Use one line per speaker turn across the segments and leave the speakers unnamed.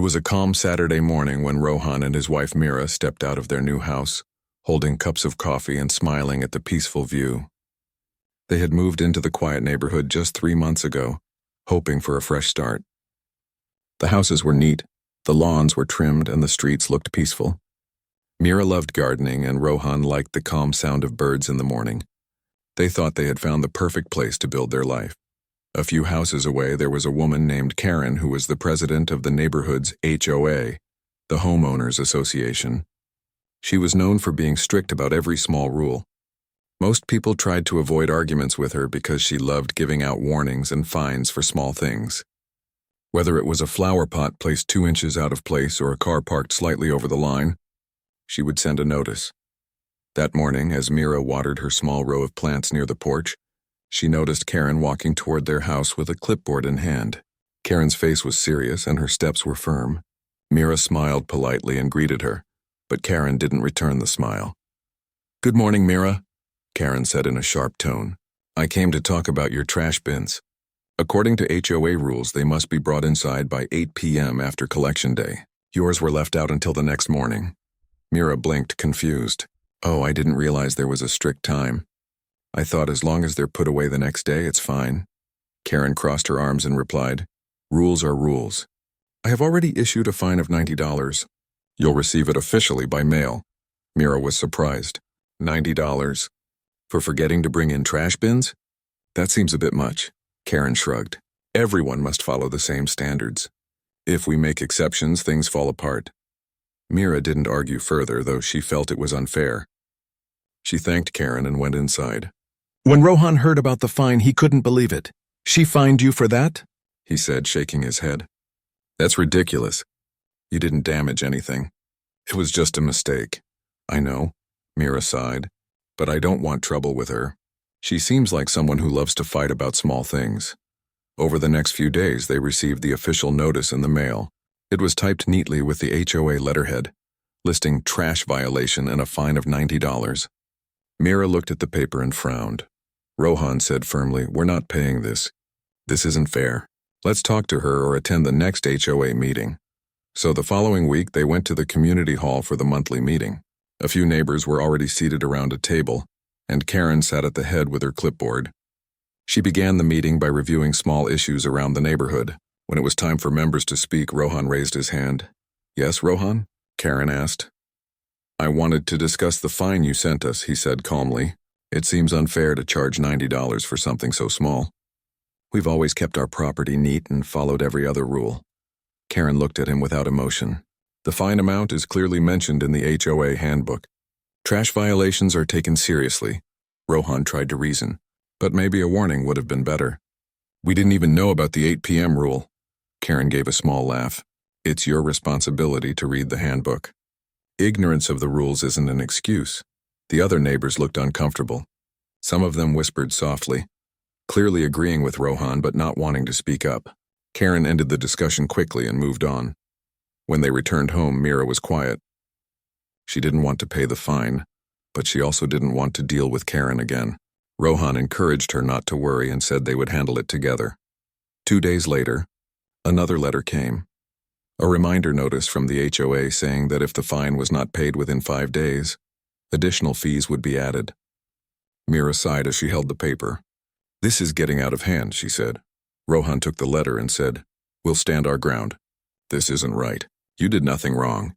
was a calm Saturday morning when Rohan and his wife Mira stepped out of their new house, holding cups of coffee and smiling at the peaceful view. They had moved into the quiet neighborhood just 3 months ago, hoping for a fresh start. The houses were neat, the lawns were trimmed, and the streets looked peaceful. Mira loved gardening, and Rohan liked the calm sound of birds in the morning. They thought they had found the perfect place to build their life. A few houses away, there was a woman named Karen who was the president of the neighborhood's HOA, the Homeowners Association. She was known for being strict about every small rule. Most people tried to avoid arguments with her because she loved giving out warnings and fines for small things. Whether it was a flower pot placed 2 inches out of place or a car parked slightly over the line, she would send a notice. That morning, as Mira watered her small row of plants near the porch, she noticed Karen walking toward their house with a clipboard in hand. Karen's face was serious and her steps were firm. Mira smiled politely and greeted her, but Karen didn't return the smile. "Good morning, Mira," Karen said in a sharp tone. "I came to talk about your trash bins. According to HOA rules, they must be brought inside by 8 p.m. after collection day. Yours were left out until the next morning." Mira blinked, confused. "Oh, I didn't realize there was a strict time. I thought as long as they're put away the next day, it's fine." Karen crossed her arms and replied, "Rules are rules. I have already issued a fine of $90. You'll receive it officially by mail." Mira was surprised. $90? For forgetting to bring in trash bins? That seems a bit much. Karen shrugged. "Everyone must follow the same standards. If we make exceptions, things fall apart." Mira didn't argue further, though she felt it was unfair. She thanked Karen and went inside.
When Rohan heard about the fine, he couldn't believe it. "She fined you for that?"
he said, shaking his head. "That's ridiculous. You didn't damage anything. It was just a mistake." "I know," Mira sighed, "but I don't want trouble with her. She seems like someone who loves to fight about small things." Over the next few days, they received the official notice in the mail. It was typed neatly with the HOA letterhead, listing trash violation and a fine of $90. Mira looked at the paper and frowned. Rohan said firmly, "We're not paying this. This isn't fair. Let's talk to her or attend the next HOA meeting." So the following week, they went to the community hall for the monthly meeting. A few neighbors were already seated around a table, and Karen sat at the head with her clipboard. She began the meeting by reviewing small issues around the neighborhood. When it was time for members to speak, Rohan raised his hand. "Yes, Rohan?" Karen asked. "I wanted to discuss the fine you sent us," he said calmly. "It seems unfair to charge $90 for something so small. We've always kept our property neat and followed every other rule." Karen looked at him without emotion. "The fine amount is clearly mentioned in the HOA handbook. Trash violations are taken seriously." Rohan tried to reason, but maybe a warning would have been better. "We didn't even know about the 8 p.m. rule." Karen gave a small laugh. "It's your responsibility to read the handbook. Ignorance of the rules isn't an excuse." The other neighbors looked uncomfortable. Some of them whispered softly, clearly agreeing with Rohan but not wanting to speak up. Karen ended the discussion quickly and moved on. When they returned home, Mira was quiet. She didn't want to pay the fine, but she also didn't want to deal with Karen again. Rohan encouraged her not to worry and said they would handle it together. 2 days later, another letter came. A reminder notice from the HOA saying that if the fine was not paid within 5 days, additional fees would be added. Mira sighed as she held the paper. "This is getting out of hand," she said. Rohan took the letter and said, "We'll stand our ground. This isn't right. You did nothing wrong."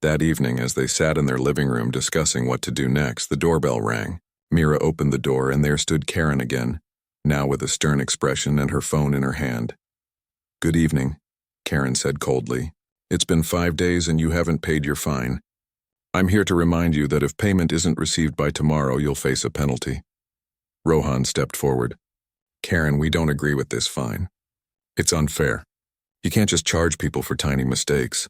That evening, as they sat in their living room discussing what to do next, the doorbell rang. Mira opened the door and there stood Karen again, now with a stern expression and her phone in her hand. "Good evening," Karen said coldly. "It's been 5 days and you haven't paid your fine. I'm here to remind you that if payment isn't received by tomorrow, you'll face a penalty." Rohan stepped forward. "Karen, we don't agree with this fine. It's unfair. You can't just charge people for tiny mistakes."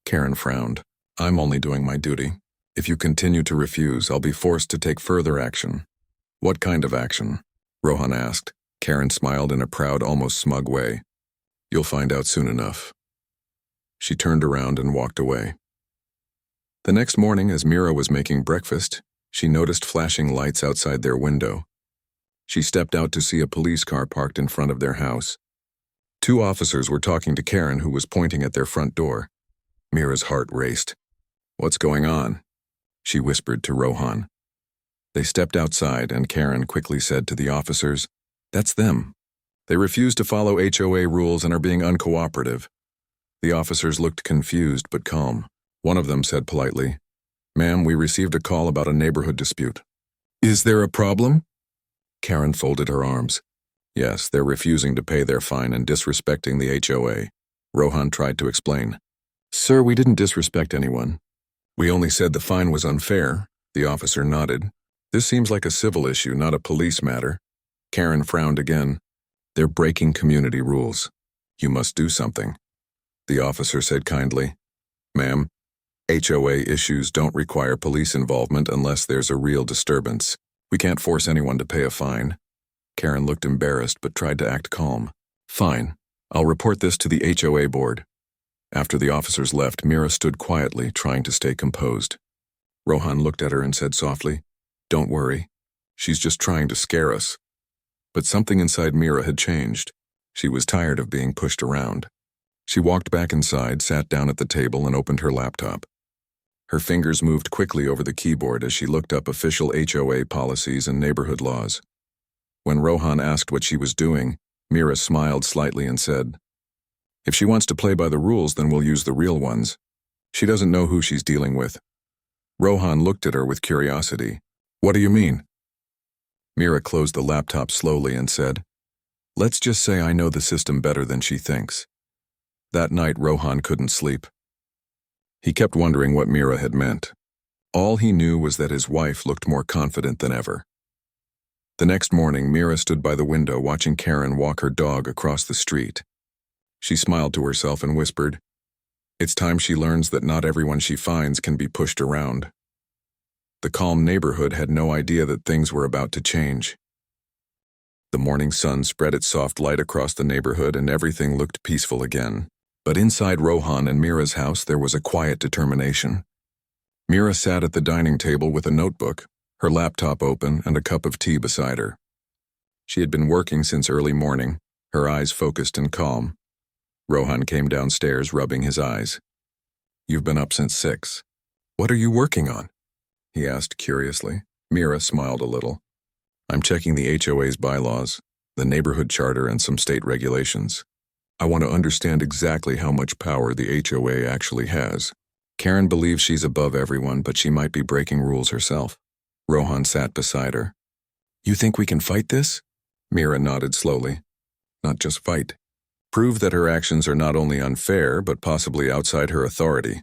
Karen frowned. "I'm only doing my duty. If you continue to refuse, I'll be forced to take further action." "What kind of action?" Rohan asked. Karen smiled in a proud, almost smug way. "You'll find out soon enough." She turned around and walked away. The next morning, as Mira was making breakfast, she noticed flashing lights outside their window. She stepped out to see a police car parked in front of their house. Two officers were talking to Karen, who was pointing at their front door. Mira's heart raced. "What's going on?" she whispered to Rohan. They stepped outside, and Karen quickly said to the officers, "That's them. They refuse to follow HOA rules and are being uncooperative." The officers looked confused but calm. One of them said politely, "Ma'am, we received a call about a neighborhood dispute." "Is there a problem?" Karen folded her arms. "Yes, they're refusing to pay their fine and disrespecting the HOA. Rohan tried to explain. "Sir, we didn't disrespect anyone. We only said the fine was unfair." The officer nodded. "This seems like a civil issue, not a police matter." Karen frowned again. "They're breaking community rules. You must do something." The officer said kindly, "Ma'am, HOA issues don't require police involvement unless there's a real disturbance. We can't force anyone to pay a fine." Karen looked embarrassed but tried to act calm. "Fine. I'll report this to the HOA board." After the officers left, Mira stood quietly, trying to stay composed. Rohan looked at her and said softly, "Don't worry. She's just trying to scare us." But something inside Mira had changed. She was tired of being pushed around. She walked back inside, sat down at the table, and opened her laptop. Her fingers moved quickly over the keyboard as she looked up official HOA policies and neighborhood laws. When Rohan asked what she was doing, Mira smiled slightly and said, "If she wants to play by the rules, then we'll use the real ones. She doesn't know who she's dealing with." Rohan looked at her with curiosity. "What do you mean?" Mira closed the laptop slowly and said, "Let's just say I know the system better than she thinks." That night, Rohan couldn't sleep. He kept wondering what Mira had meant. All he knew was that his wife looked more confident than ever. The next morning, Mira stood by the window watching Karen walk her dog across the street. She smiled to herself and whispered, "It's time she learns that not everyone she finds can be pushed around." The calm neighborhood had no idea that things were about to change. The morning sun spread its soft light across the neighborhood and everything looked peaceful again. But inside Rohan and Mira's house there was a quiet determination. Mira sat at the dining table with a notebook, her laptop open and a cup of tea beside her. She had been working since early morning, her eyes focused and calm. Rohan came downstairs, rubbing his eyes. "You've been up since 6. What are you working on?" he asked curiously. Mira smiled a little. "I'm checking the HOA's bylaws, the neighborhood charter, and some state regulations. I want to understand exactly how much power the HOA actually has. Karen believes she's above everyone, but she might be breaking rules herself." Rohan sat beside her. "You think we can fight this?" Mira nodded slowly. "Not just fight. Prove that her actions are not only unfair, but possibly outside her authority."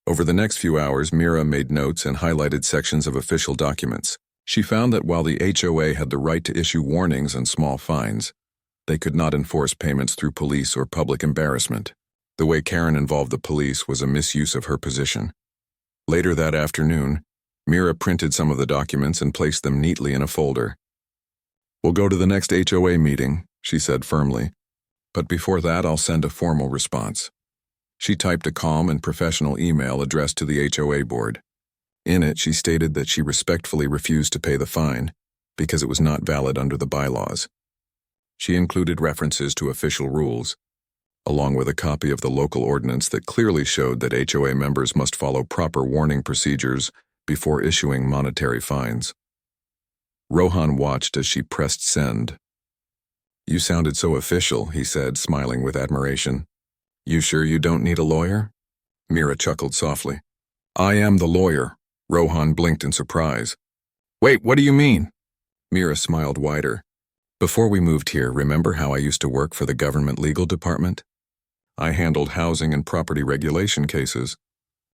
Over the next few hours, Mira made notes and highlighted sections of official documents. She found that while the HOA had the right to issue warnings and small fines, they could not enforce payments through police or public embarrassment. The way Karen involved the police was a misuse of her position. Later that afternoon, Mira printed some of the documents and placed them neatly in a folder. "We'll go to the next HOA meeting," she said firmly. "But before that, I'll send a formal response." She typed a calm and professional email addressed to the HOA board. In it, she stated that she respectfully refused to pay the fine because it was not valid under the bylaws. She included references to official rules, along with a copy of the local ordinance that clearly showed that HOA members must follow proper warning procedures before issuing monetary fines. Rohan watched as she pressed send. "You sounded so official," he said, smiling with admiration. "You sure you don't need a lawyer?" Mira chuckled softly. "I am the lawyer." Rohan blinked in surprise. "Wait, what do you mean?" Mira smiled wider. "Before we moved here, remember how I used to work for the government legal department? I handled housing and property regulation cases.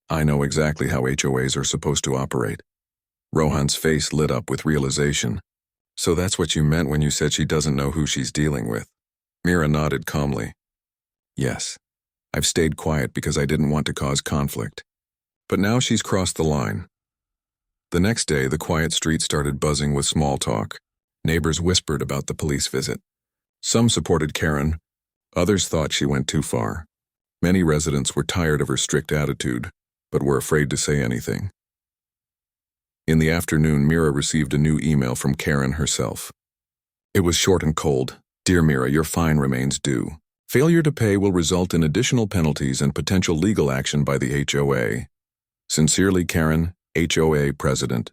I know exactly how HOAs are supposed to operate." Rohan's face lit up with realization. "So that's what you meant when you said she doesn't know who she's dealing with?" Mira nodded calmly. "Yes. I've stayed quiet because I didn't want to cause conflict. But now she's crossed the line." The next day, the quiet street started buzzing with small talk. Neighbors whispered about the police visit. Some supported Karen. Others thought she went too far. Many residents were tired of her strict attitude, but were afraid to say anything. In the afternoon, Mira received a new email from Karen herself. It was short and cold. "Dear Mira, your fine remains due. Failure to pay will result in additional penalties and potential legal action by the HOA. Sincerely, Karen, HOA President.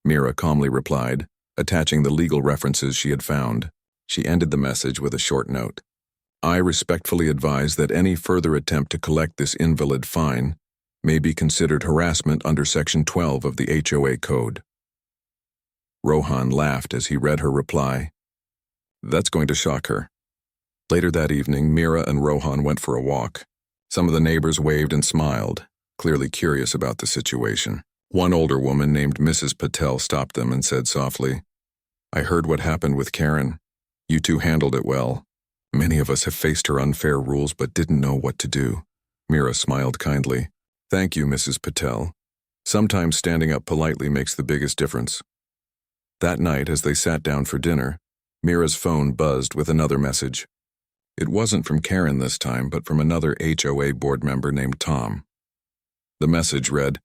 Mira calmly replied, attaching the legal references she had found. She ended the message with a short note. I respectfully advise that any further attempt to collect this invalid fine may be considered harassment under Section 12 of the HOA Code. Rohan laughed as he read her reply. That's going to shock her. Later that evening, Mira and Rohan went for a walk. Some of the neighbors waved and smiled, clearly curious about the situation. One older woman named Mrs. Patel stopped them and said softly, I heard what happened with Karen. You two handled it well. Many of us have faced her unfair rules but didn't know what to do. Mira smiled kindly. Thank you, Mrs. Patel. Sometimes standing up politely makes the biggest difference. That night, as they sat down for dinner, Mira's phone buzzed with another message. It wasn't from Karen this time, but from another HOA board member named Tom. The message read,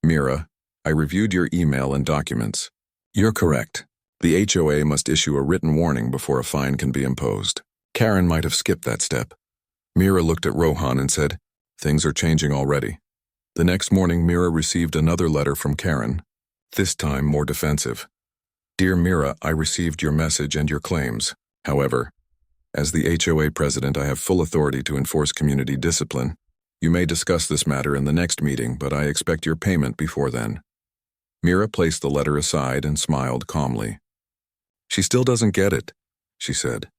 Mira, I reviewed your email and documents. You're correct. The HOA must issue a written warning before a fine can be imposed. Karen might have skipped that step. Mira looked at Rohan and said, Things are changing already. The next morning, Mira received another letter from Karen, this time more defensive. Dear Mira, I received your message and your claims. However, as the HOA president, I have full authority to enforce community discipline. You may discuss this matter in the next meeting, but I expect your payment before then. Mira placed the letter aside and smiled calmly. She still doesn't get it, she said.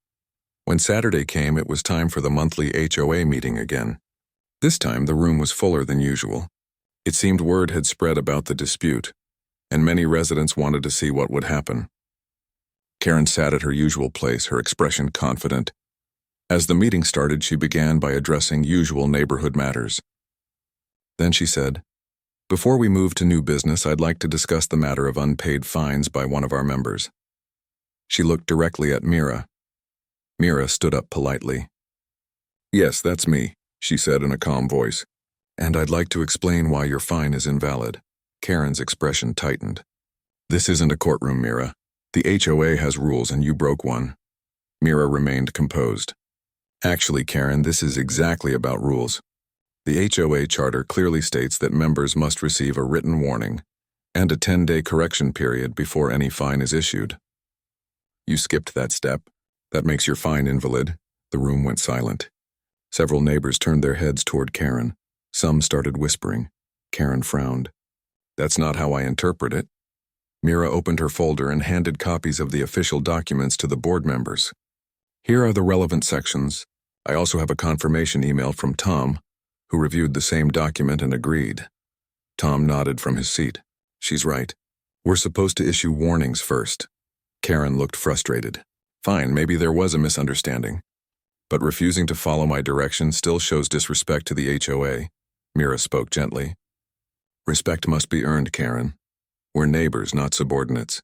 When Saturday came, it was time for the monthly HOA meeting again. This time, the room was fuller than usual. It seemed word had spread about the dispute, and many residents wanted to see what would happen. Karen sat at her usual place, her expression confident. As the meeting started, she began by addressing usual neighborhood matters. Then she said, Before we move to new business, I'd like to discuss the matter of unpaid fines by one of our members. She looked directly at Mira. Mira stood up politely. Yes, that's me, she said in a calm voice. And I'd like to explain why your fine is invalid. Karen's expression tightened. This isn't a courtroom, Mira. The HOA has rules and you broke one. Mira remained composed. Actually, Karen, this is exactly about rules. The HOA charter clearly states that members must receive a written warning and a 10-day correction period before any fine is issued. You skipped that step. That makes your fine invalid. The room went silent. Several neighbors turned their heads toward Karen. Some started whispering. Karen frowned. That's not how I interpret it. Mira opened her folder and handed copies of the official documents to the board members. Here are the relevant sections. I also have a confirmation email from Tom, who reviewed the same document and agreed. Tom nodded from his seat. She's right. We're supposed to issue warnings first. Karen looked frustrated. Fine, maybe there was a misunderstanding. But refusing to follow my direction still shows disrespect to the HOA. Mira spoke gently. Respect must be earned, Karen. We're neighbors, not subordinates.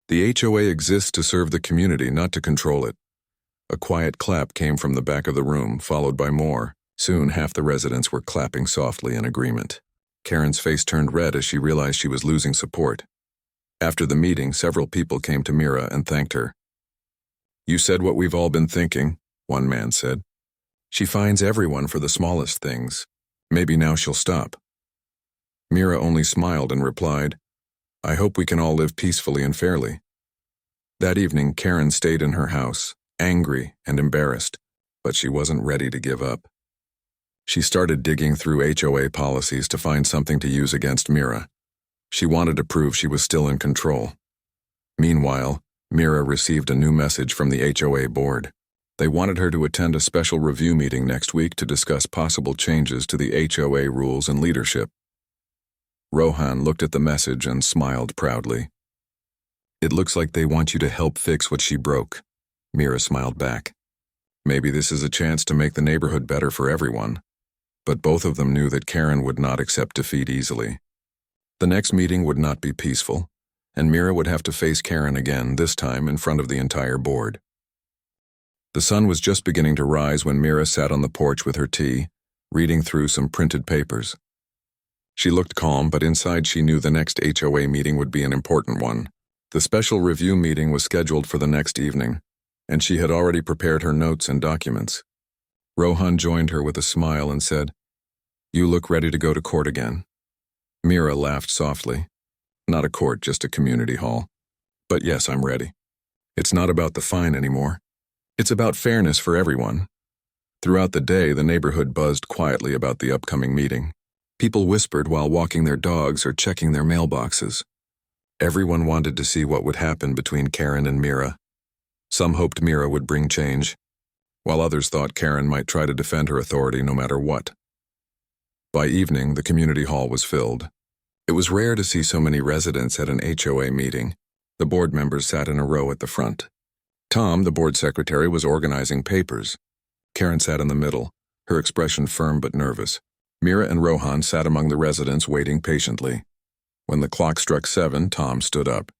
The HOA exists to serve the community, not to control it. A quiet clap came from the back of the room, followed by more. Soon, half the residents were clapping softly in agreement. Karen's face turned red as she realized she was losing support. After the meeting, several people came to Mira and thanked her. You said what we've all been thinking, one man said. She fines everyone for the smallest things. Maybe now she'll stop. Mira only smiled and replied, I hope we can all live peacefully and fairly. That evening, Karen stayed in her house, angry and embarrassed, but she wasn't ready to give up. She started digging through HOA policies to find something to use against Mira. She wanted to prove she was still in control. Meanwhile, Mira received a new message from the HOA board. They wanted her to attend a special review meeting next week to discuss possible changes to the HOA rules and leadership. Rohan looked at the message and smiled proudly. It looks like they want you to help fix what she broke. Mira smiled back. Maybe this is a chance to make the neighborhood better for everyone. But both of them knew that Karen would not accept defeat easily. The next meeting would not be peaceful, and Mira would have to face Karen again, this time in front of the entire board. The sun was just beginning to rise when Mira sat on the porch with her tea, reading through some printed papers. She looked calm, but inside she knew the next HOA meeting would be an important one. The special review meeting was scheduled for the next evening, and she had already prepared her notes and documents. Rohan joined her with a smile and said, "You look ready to go to court again." Mira laughed softly. "Not a court, just a community hall. But yes, I'm ready. It's not about the fine anymore. It's about fairness for everyone." Throughout the day, the neighborhood buzzed quietly about the upcoming meeting. People whispered while walking their dogs or checking their mailboxes. Everyone wanted to see what would happen between Karen and Mira. Some hoped Mira would bring change, while others thought Karen might try to defend her authority no matter what. By evening, the community hall was filled. It was rare to see so many residents at an HOA meeting. The board members sat in a row at the front. Tom, the board secretary, was organizing papers. Karen sat in the middle, her expression firm but nervous. Mira and Rohan sat among the residents waiting patiently. When the clock struck 7, Tom stood up.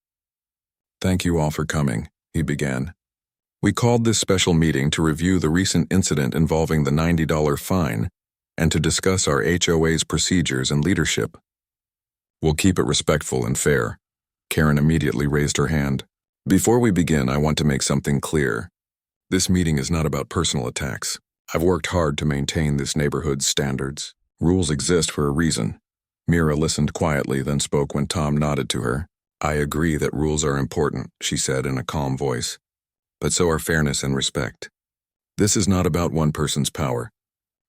"Thank you all for coming," he began. "We called this special meeting to review the recent incident involving the $90 fine and to discuss our HOA's procedures and leadership. We'll keep it respectful and fair." Karen immediately raised her hand. "Before we begin, I want to make something clear. This meeting is not about personal attacks. I've worked hard to maintain this neighborhood's standards. Rules exist for a reason." Mira listened quietly, then spoke when Tom nodded to her. "I agree that rules are important," she said in a calm voice. "But so are fairness and respect. This is not about one person's power.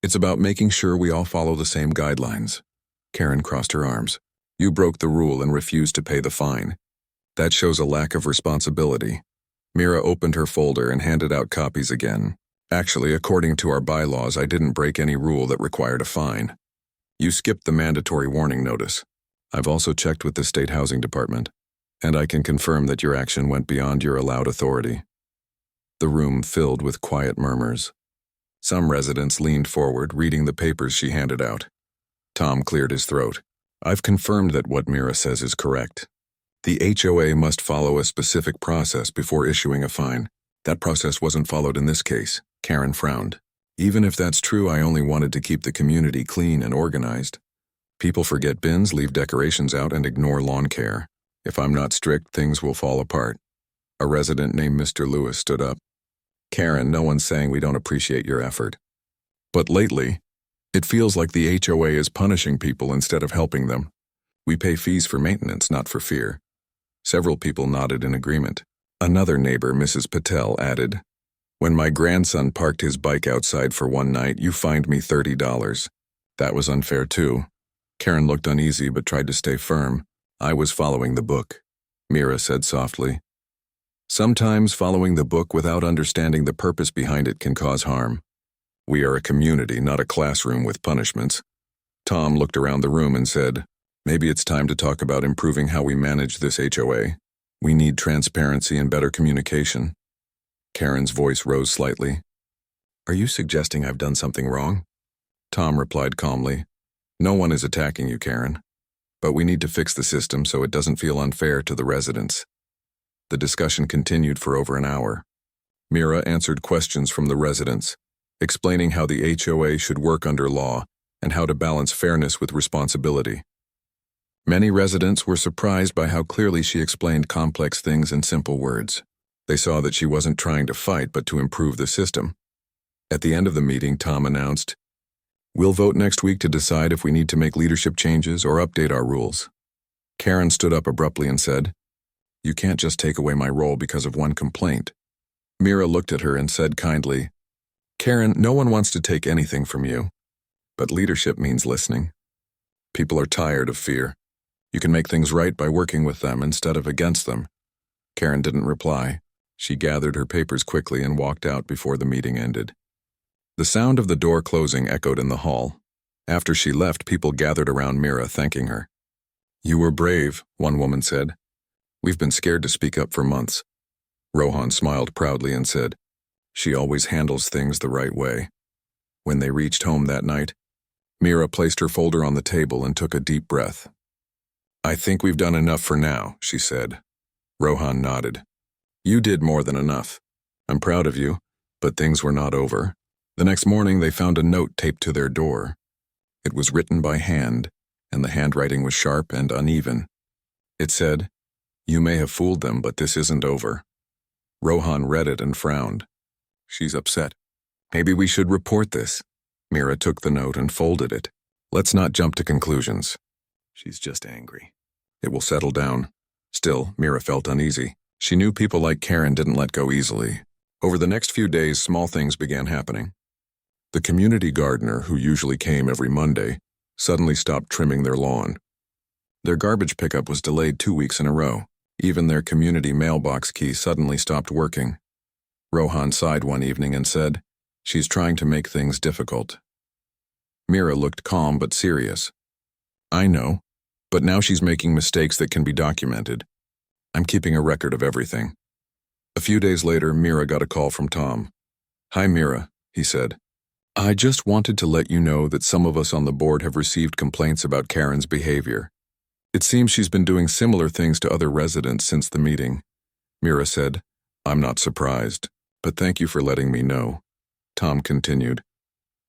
It's about making sure we all follow the same guidelines." Karen crossed her arms. "You broke the rule and refused to pay the fine. That shows a lack of responsibility." Mira opened her folder and handed out copies again. "Actually, according to our bylaws, I didn't break any rule that required a fine. You skipped the mandatory warning notice. I've also checked with the state housing department, and I can confirm that your action went beyond your allowed authority." The room filled with quiet murmurs. Some residents leaned forward, reading the papers she handed out. Tom cleared his throat. "I've confirmed that what Mira says is correct. The HOA must follow a specific process before issuing a fine. That process wasn't followed in this case." Karen frowned. "Even if that's true, I only wanted to keep the community clean and organized. People forget bins, leave decorations out, and ignore lawn care. If I'm not strict, things will fall apart." A resident named Mr. Lewis stood up. "Karen, no one's saying we don't appreciate your effort. But lately, it feels like the HOA is punishing people instead of helping them. We pay fees for maintenance, not for fear." Several people nodded in agreement. Another neighbor, Mrs. Patel, added, "When my grandson parked his bike outside for one night, you fined me $30. That was unfair too." Karen looked uneasy but tried to stay firm. "I was following the book," Mira said softly. "Sometimes following the book without understanding the purpose behind it can cause harm. We are a community, not a classroom with punishments." Tom looked around the room and said, "Maybe it's time to talk about improving how we manage this HOA. We need transparency and better communication." Karen's voice rose slightly. "Are you suggesting I've done something wrong?" Tom replied calmly, "No one is attacking you, Karen. But we need to fix the system so it doesn't feel unfair to the residents." The discussion continued for over an hour. Mira answered questions from the residents, explaining how the HOA should work under law and how to balance fairness with responsibility. Many residents were surprised by how clearly she explained complex things in simple words. They saw that she wasn't trying to fight but to improve the system. At the end of the meeting, Tom announced, "We'll vote next week to decide if we need to make leadership changes or update our rules." Karen stood up abruptly and said, "You can't just take away my role because of one complaint." Mira looked at her and said kindly, "Karen, no one wants to take anything from you, but leadership means listening. People are tired of fear. You can make things right by working with them instead of against them." Karen didn't reply. She gathered her papers quickly and walked out before the meeting ended. The sound of the door closing echoed in the hall. After she left, people gathered around Mira, thanking her. "You were brave," one woman said. "We've been scared to speak up for months." Rohan smiled proudly and said, "She always handles things the right way." When they reached home that night, Mira placed her folder on the table and took a deep breath. "I think we've done enough for now," she said. Rohan nodded. "You did more than enough. I'm proud of you, but things were not over." The next morning, they found a note taped to their door. It was written by hand, and the handwriting was sharp and uneven. It said, "You may have fooled them, but this isn't over." Rohan read it and frowned. "She's upset. Maybe we should report this. Mira took the note and folded it. Let's not jump to conclusions. She's just angry. It will settle down. Still, Mira felt uneasy. She knew people like Karen didn't let go easily. Over the next few days, small things began happening. The community gardener, who usually came every Monday, suddenly stopped trimming their lawn. Their garbage pickup was delayed 2 weeks in a row. Even their community mailbox key suddenly stopped working. Rohan sighed one evening and said, "She's trying to make things difficult." Mira looked calm but serious. "I know, but now she's making mistakes that can be documented. I'm keeping a record of everything." A few days later, Mira got a call from Tom. "Hi, Mira," he said. "I just wanted to let you know that some of us on the board have received complaints about Karen's behavior. It seems she's been doing similar things to other residents since the meeting." Mira said, "I'm not surprised, but thank you for letting me know." Tom continued,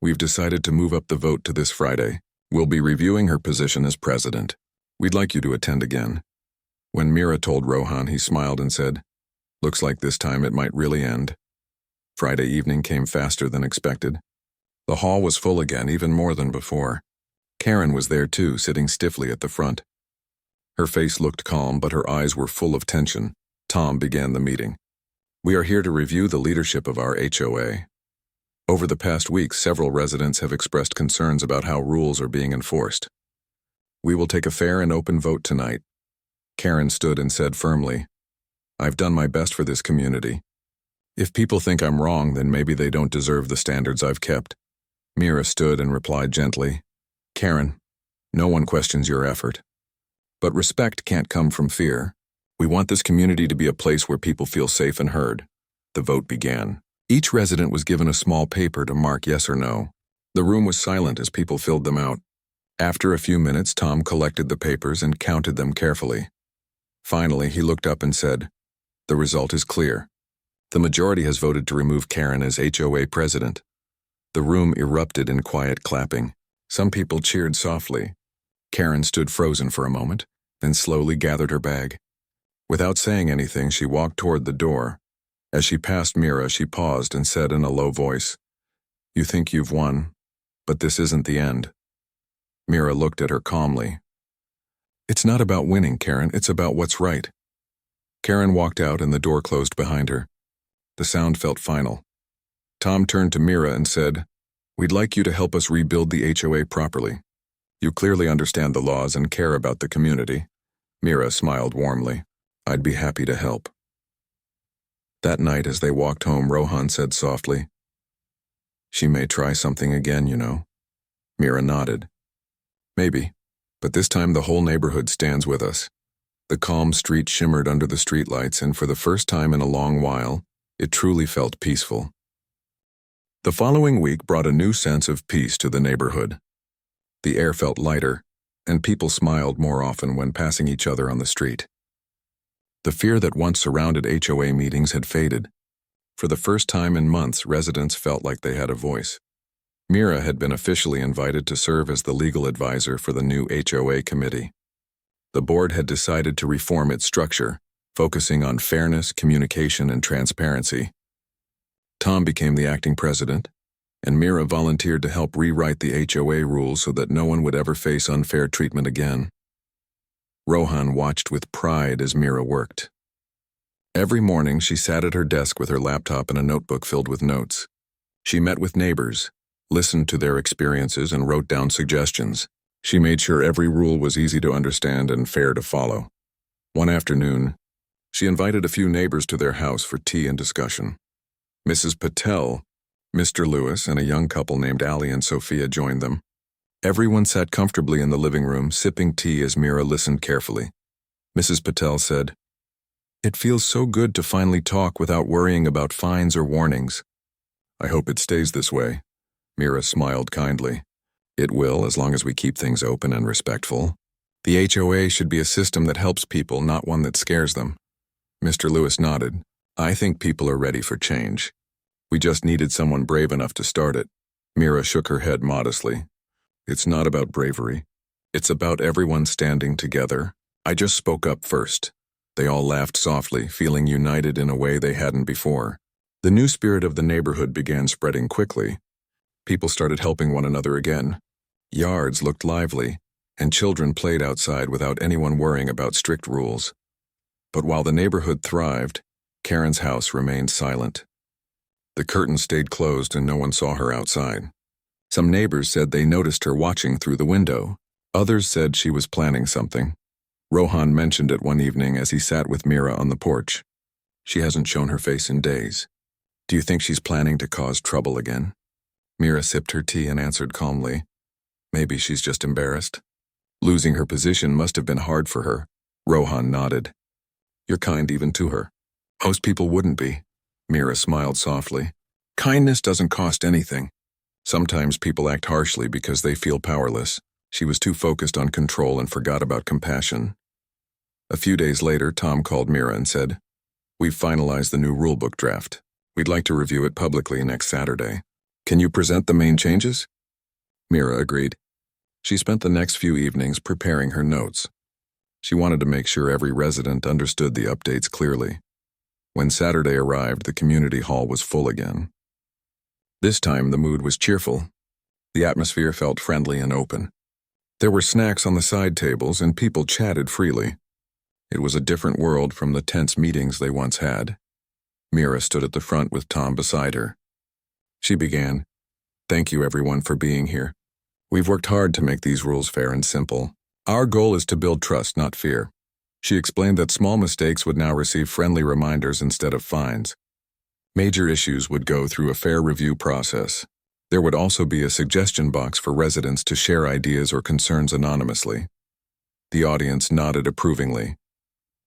"We've decided to move up the vote to this Friday. We'll be reviewing her position as president. We'd like you to attend again." When Mira told Rohan, he smiled and said, "Looks like this time it might really end." Friday evening came faster than expected. The hall was full again, even more than before. Karen was there too, sitting stiffly at the front. Her face looked calm, but her eyes were full of tension. Tom began the meeting. "We are here to review the leadership of our HOA. Over the past week, several residents have expressed concerns about how rules are being enforced. We will take a fair and open vote tonight." Karen stood and said firmly, "I've done my best for this community. If people think I'm wrong, then maybe they don't deserve the standards I've kept." Mira stood and replied gently, "Karen, no one questions your effort. But respect can't come from fear. We want this community to be a place where people feel safe and heard." The vote began. Each resident was given a small paper to mark yes or no. The room was silent as people filled them out. After a few minutes, Tom collected the papers and counted them carefully. Finally, he looked up and said, "The result is clear. The majority has voted to remove Karen as HOA president." The room erupted in quiet clapping. Some people cheered softly. Karen stood frozen for a moment, then slowly gathered her bag. Without saying anything, she walked toward the door. As she passed Mira, she paused and said in a low voice, "You think you've won, but this isn't the end." Mira looked at her calmly. "It's not about winning, Karen, it's about what's right." Karen walked out and the door closed behind her. The sound felt final. Tom turned to Mira and said, "We'd like you to help us rebuild the HOA properly. You clearly understand the laws and care about the community." Mira smiled warmly. "I'd be happy to help." That night, as they walked home, Rohan said softly, "She may try something again, you know." Mira nodded. "Maybe, but this time the whole neighborhood stands with us." The calm street shimmered under the streetlights, and for the first time in a long while, it truly felt peaceful. The following week brought a new sense of peace to the neighborhood. The air felt lighter, and people smiled more often when passing each other on the street. The fear that once surrounded HOA meetings had faded. For the first time in months, residents felt like they had a voice. Mira had been officially invited to serve as the legal advisor for the new HOA committee. The board had decided to reform its structure, focusing on fairness, communication, and transparency. Tom became the acting president, and Mira volunteered to help rewrite the HOA rules so that no one would ever face unfair treatment again. Rohan watched with pride as Mira worked. Every morning, she sat at her desk with her laptop and a notebook filled with notes. She met with neighbors, listened to their experiences, and wrote down suggestions. She made sure every rule was easy to understand and fair to follow. One afternoon, she invited a few neighbors to their house for tea and discussion. Mrs. Patel, Mr. Lewis, and a young couple named Allie and Sophia joined them. Everyone sat comfortably in the living room, sipping tea as Mira listened carefully. Mrs. Patel said, "It feels so good to finally talk without worrying about fines or warnings." "I hope it stays this way." Mira smiled kindly. "It will, as long as we keep things open and respectful. The HOA should be a system that helps people, not one that scares them." Mr. Lewis nodded. "I think people are ready for change. We just needed someone brave enough to start it." Mira shook her head modestly. "It's not about bravery. It's about everyone standing together. I just spoke up first." They all laughed softly, feeling united in a way they hadn't before. The new spirit of the neighborhood began spreading quickly. People started helping one another again. Yards looked lively, and children played outside without anyone worrying about strict rules. But while the neighborhood thrived, Karen's house remained silent. The curtains stayed closed and no one saw her outside. Some neighbors said they noticed her watching through the window. Others said she was planning something. Rohan mentioned it one evening as he sat with Mira on the porch. She hasn't shown her face in days. Do you think she's planning to cause trouble again? Mira sipped her tea and answered calmly. Maybe she's just embarrassed. Losing her position must have been hard for her. Rohan nodded. You're kind even to her. Most people wouldn't be. Mira smiled softly. Kindness doesn't cost anything. Sometimes people act harshly because they feel powerless. She was too focused on control and forgot about compassion. A few days later, Tom called Mira and said, We've finalized the new rulebook draft. We'd like to review it publicly next Saturday. Can you present the main changes? Mira agreed. She spent the next few evenings preparing her notes. She wanted to make sure every resident understood the updates clearly. When Saturday arrived, the community hall was full again. This time, the mood was cheerful. The atmosphere felt friendly and open. There were snacks on the side tables and people chatted freely. It was a different world from the tense meetings they once had. Mira stood at the front with Tom beside her. She began, Thank you everyone for being here. We've worked hard to make these rules fair and simple. Our goal is to build trust, not fear. She explained that small mistakes would now receive friendly reminders instead of fines. Major issues would go through a fair review process. There would also be a suggestion box for residents to share ideas or concerns anonymously. The audience nodded approvingly.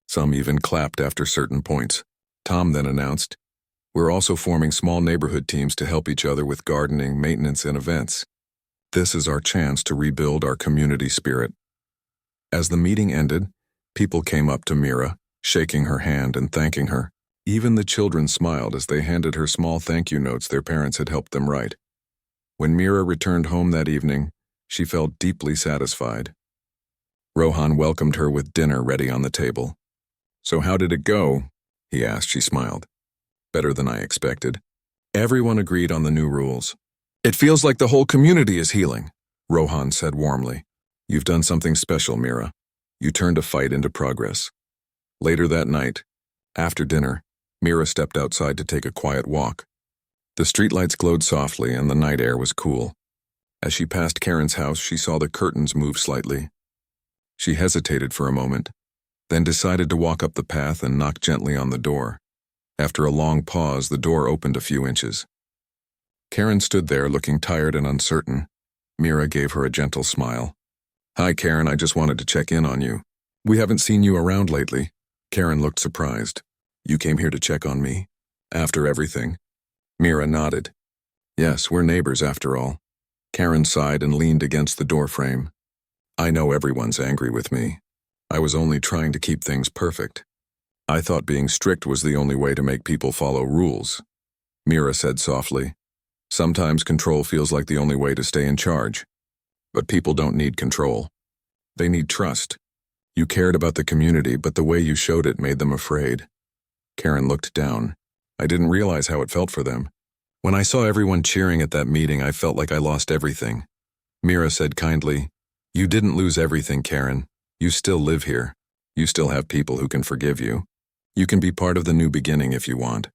Some even clapped after certain points. Tom then announced, We're also forming small neighborhood teams to help each other with gardening, maintenance, and events. This is our chance to rebuild our community spirit. As the meeting ended, people came up to Mira, shaking her hand and thanking her. Even the children smiled as they handed her small thank you notes their parents had helped them write. When Mira returned home that evening, she felt deeply satisfied. Rohan welcomed her with dinner ready on the table. So how did it go? He asked. She smiled. Better than I expected. Everyone agreed on the new rules. It feels like the whole community is healing, Rohan said warmly. You've done something special, Mira. You turned a fight into progress. Later that night, after dinner, Mira stepped outside to take a quiet walk. The streetlights glowed softly and the night air was cool. As she passed Karen's house, she saw the curtains move slightly. She hesitated for a moment, then decided to walk up the path and knock gently on the door. After a long pause, the door opened a few inches. Karen stood there looking tired and uncertain. Mira gave her a gentle smile. Hi, Karen, I just wanted to check in on you. We haven't seen you around lately. Karen looked surprised. You came here to check on me? After everything? Mira nodded. Yes, we're neighbors after all. Karen sighed and leaned against the doorframe. I know everyone's angry with me. I was only trying to keep things perfect. I thought being strict was the only way to make people follow rules. Mira said softly. Sometimes control feels like the only way to stay in charge. But people don't need control. They need trust. You cared about the community, but the way you showed it made them afraid. Karen looked down. I didn't realize how it felt for them. When I saw everyone cheering at that meeting, I felt like I lost everything. Mira said kindly, You didn't lose everything, Karen. You still live here. You still have people who can forgive you. You can be part of the new beginning if you want.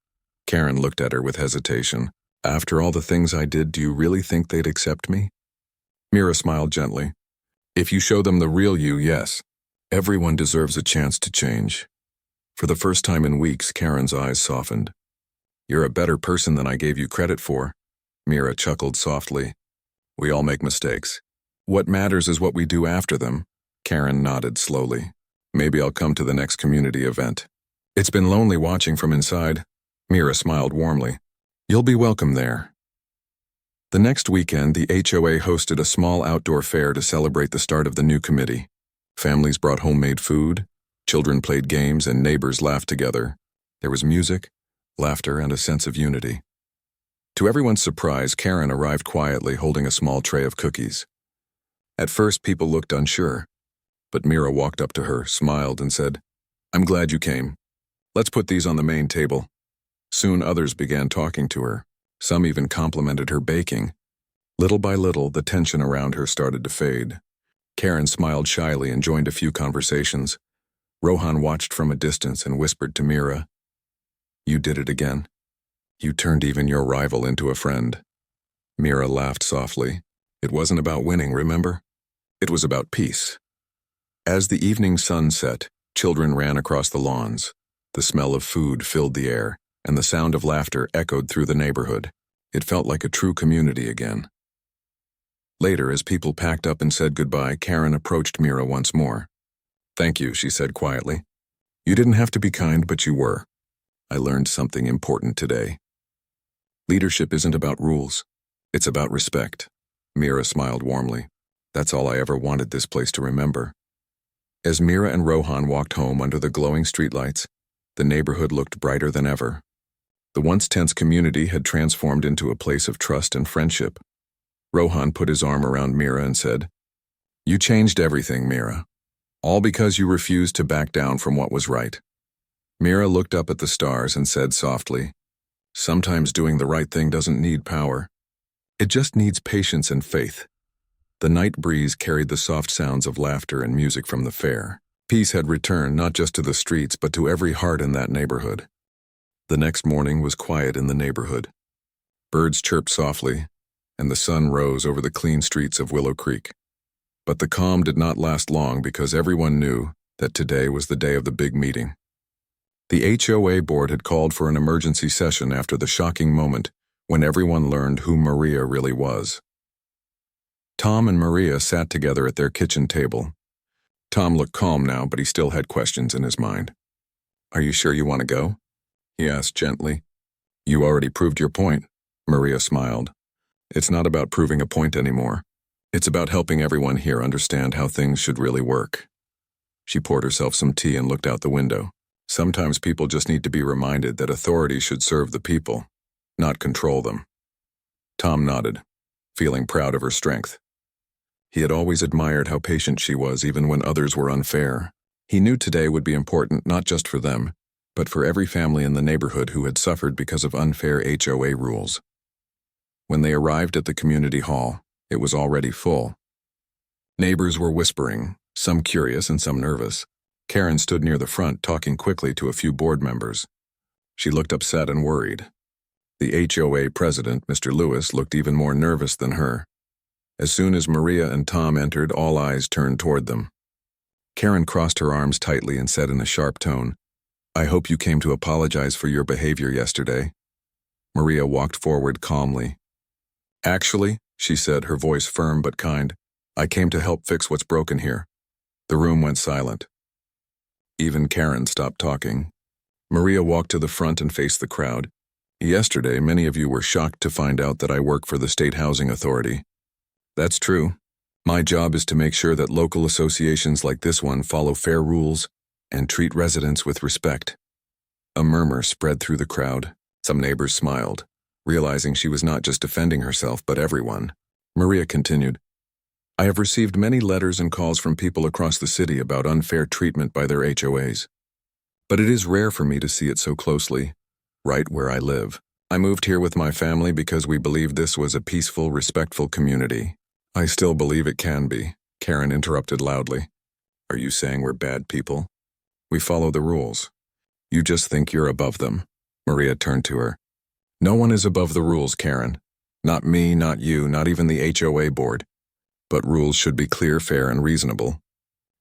Karen looked at her with hesitation. After all the things I did, do you really think they'd accept me? Mira smiled gently. If you show them the real you, yes. Everyone deserves a chance to change. For the first time in weeks, Karen's eyes softened. You're a better person than I gave you credit for. Mira chuckled softly. We all make mistakes. What matters is what we do after them. Karen nodded slowly. Maybe I'll come to the next community event. It's been lonely watching from inside. Mira smiled warmly. You'll be welcome there. The next weekend, the HOA hosted a small outdoor fair to celebrate the start of the new committee. Families brought homemade food, children played games, and neighbors laughed together. There was music, laughter, and a sense of unity. To everyone's surprise, Karen arrived quietly holding a small tray of cookies. At first, people looked unsure, but Mira walked up to her, smiled, and said, I'm glad you came. Let's put these on the main table. Soon others began talking to her. Some even complimented her baking. Little by little, the tension around her started to fade. Karen smiled shyly and joined a few conversations. Rohan watched from a distance and whispered to Mira, "You did it again. You turned even your rival into a friend." Mira laughed softly. It wasn't about winning, remember? It was about peace. As the evening sun set, children ran across the lawns. The smell of food filled the air, and the sound of laughter echoed through the neighborhood. It felt like a true community again. Later, as people packed up and said goodbye, Karen approached Mira once more. "Thank you," she said quietly. "You didn't have to be kind, but you were. I learned something important today. Leadership isn't about rules. It's about respect." Mira smiled warmly. "That's all I ever wanted this place to remember." As Mira and Rohan walked home under the glowing streetlights, the neighborhood looked brighter than ever. The once tense community had transformed into a place of trust and friendship. Rohan put his arm around Mira and said, "You changed everything, Mira. All because you refused to back down from what was right." Mira looked up at the stars and said softly, "Sometimes doing the right thing doesn't need power. It just needs patience and faith." The night breeze carried the soft sounds of laughter and music from the fair. Peace had returned not just to the streets but to every heart in that neighborhood. The next morning was quiet in the neighborhood. Birds chirped softly, and the sun rose over the clean streets of Willow Creek. But the calm did not last long because everyone knew that today was the day of the big meeting. The HOA board had called for an emergency session after the shocking moment when everyone learned who Maria really was. Tom and Maria sat together at their kitchen table. Tom looked calm now, but he still had questions in his mind. "Are you sure you want to go?" he asked gently. "You already proved your point," Maria smiled. "It's not about proving a point anymore. It's about helping everyone here understand how things should really work." She poured herself some tea and looked out the window. Sometimes people just need to be reminded that authority should serve the people, not control them. Tom nodded, feeling proud of her strength. He had always admired how patient she was even when others were unfair. He knew today would be important not just for them, but for every family in the neighborhood who had suffered because of unfair HOA rules. When they arrived at the community hall, it was already full. Neighbors were whispering, some curious and some nervous. Karen stood near the front, talking quickly to a few board members. She looked upset and worried. The HOA president, Mr. Lewis, looked even more nervous than her. As soon as Maria and Tom entered, all eyes turned toward them. Karen crossed her arms tightly and said in a sharp tone, "I hope you came to apologize for your behavior yesterday." Maria walked forward calmly. "Actually," she said, her voice firm but kind, "I came to help fix what's broken here." The room went silent. Even Karen stopped talking. Maria walked to the front and faced the crowd. "Yesterday, many of you were shocked to find out that I work for the State Housing Authority. That's true. My job is to make sure that local associations like this one follow fair rules and treat residents with respect." A murmur spread through the crowd. Some neighbors smiled, realizing she was not just defending herself but everyone. Maria continued, "I have received many letters and calls from people across the city about unfair treatment by their HOAs. But it is rare for me to see it so closely, right where I live. I moved here with my family because we believed this was a peaceful, respectful community." "I still believe it can be," Karen interrupted loudly. "Are you saying we're bad people? We follow the rules. You just think you're above them." Maria turned to her. "No one is above the rules, Karen. Not me, not you, not even the HOA board. But rules should be clear, fair, and reasonable.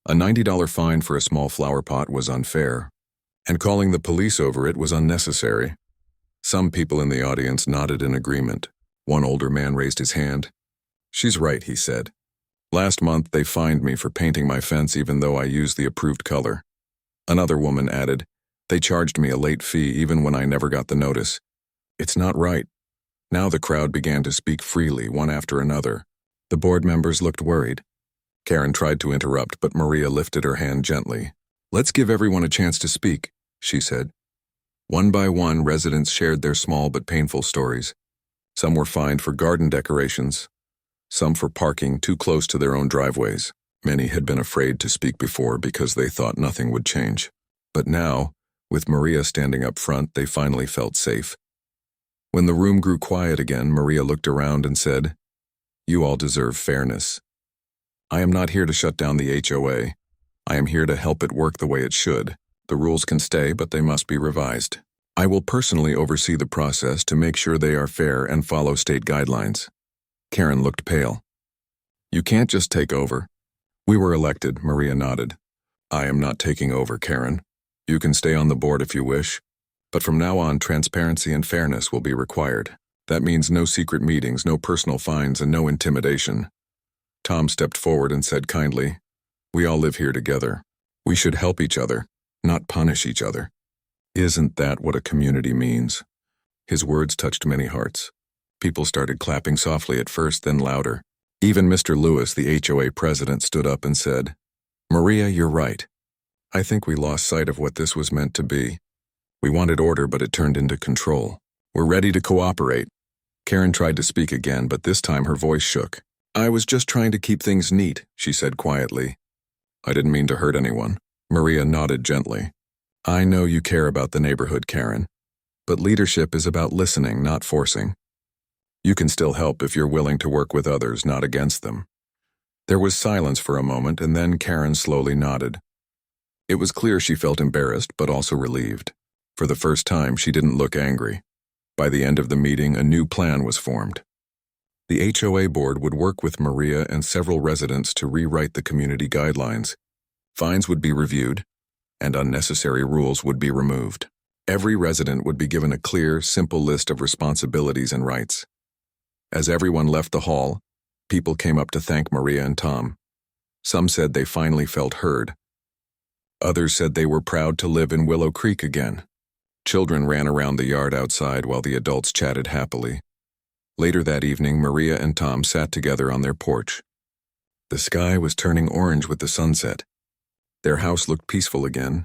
A $90 fine for a small flower pot was unfair, and calling the police over it was unnecessary." Some people in the audience nodded in agreement. One older man raised his hand. "She's right," he said. "Last month they fined me for painting my fence even though I used the approved color." Another woman added, "They charged me a late fee even when I never got the notice. It's not right." Now the crowd began to speak freely, one after another. The board members looked worried. Karen tried to interrupt, but Maria lifted her hand gently. "Let's give everyone a chance to speak," she said. One by one, residents shared their small but painful stories. Some were fined for garden decorations, some for parking too close to their own driveways. Many had been afraid to speak before because they thought nothing would change. But now, With Maria standing up front, they finally felt safe. When the room grew quiet again, Maria looked around and said, "You all deserve fairness. I am not here to shut down the HOA. I am here to help it work the way it should. The rules can stay, but they must be revised. I will personally oversee the process to make sure they are fair and follow state guidelines." Karen looked pale. "You can't just take over." "We were elected," Maria nodded. "I am not taking over, Karen. You can stay on the board if you wish, but from now on, transparency and fairness will be required. That means no secret meetings, no personal fines, and no intimidation." Tom stepped forward and said kindly, "We all live here together. We should help each other, not punish each other. Isn't that what a community means?" His words touched many hearts. People started clapping softly at first, then louder. Even Mr. Lewis, the HOA president, stood up and said, "Maria, you're right. I think we lost sight of what this was meant to be. We wanted order, but it turned into control. We're ready to cooperate." Karen tried to speak again, but this time her voice shook. "I was just trying to keep things neat," she said quietly. "I didn't mean to hurt anyone." Maria nodded gently. "I know you care about the neighborhood, Karen, but leadership is about listening, not forcing. You can still help if you're willing to work with others, not against them." There was silence for a moment, and then Karen slowly nodded. It was clear she felt embarrassed, but also relieved. For the first time, she didn't look angry. By the end of the meeting, a new plan was formed. The HOA board would work with Maria and several residents to rewrite the community guidelines. Fines would be reviewed, and unnecessary rules would be removed. Every resident would be given a clear, simple list of responsibilities and rights. As everyone left the hall, people came up to thank Maria and Tom. Some said they finally felt heard. Others said they were proud to live in Willow Creek again. Children ran around the yard outside while the adults chatted happily. Later that evening, Maria and Tom sat together on their porch. The sky was turning orange with the sunset. Their house looked peaceful again.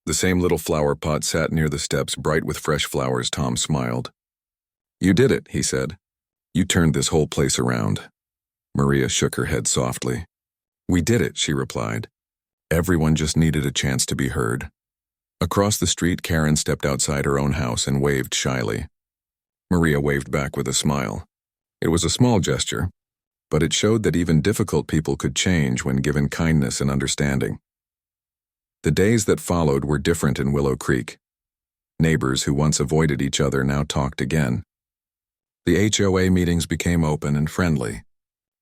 The same little flower pot sat near the steps, bright with fresh flowers. Tom smiled. "You did it," he said. "You turned this whole place around." Maria shook her head softly. "We did it," she replied. "Everyone just needed a chance to be heard." Across the street, Karen stepped outside her own house and waved shyly. Maria waved back with a smile. It was a small gesture, but it showed that even difficult people could change when given kindness and understanding. The days that followed were different in Willow Creek. Neighbors who once avoided each other now talked again. The HOA meetings became open and friendly.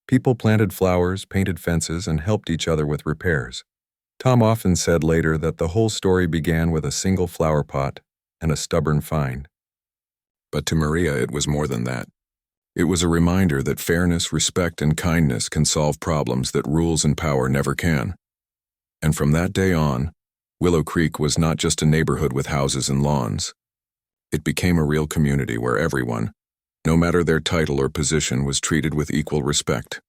People planted flowers, painted fences, and helped each other with repairs. Tom often said later that the whole story began with a single flower pot and a stubborn fine. But to Maria, it was more than that. It was a reminder that fairness, respect, and kindness can solve problems that rules and power never can. And from that day on, Willow Creek was not just a neighborhood with houses and lawns. It became a real community where everyone, no matter their title or position, was treated with equal respect.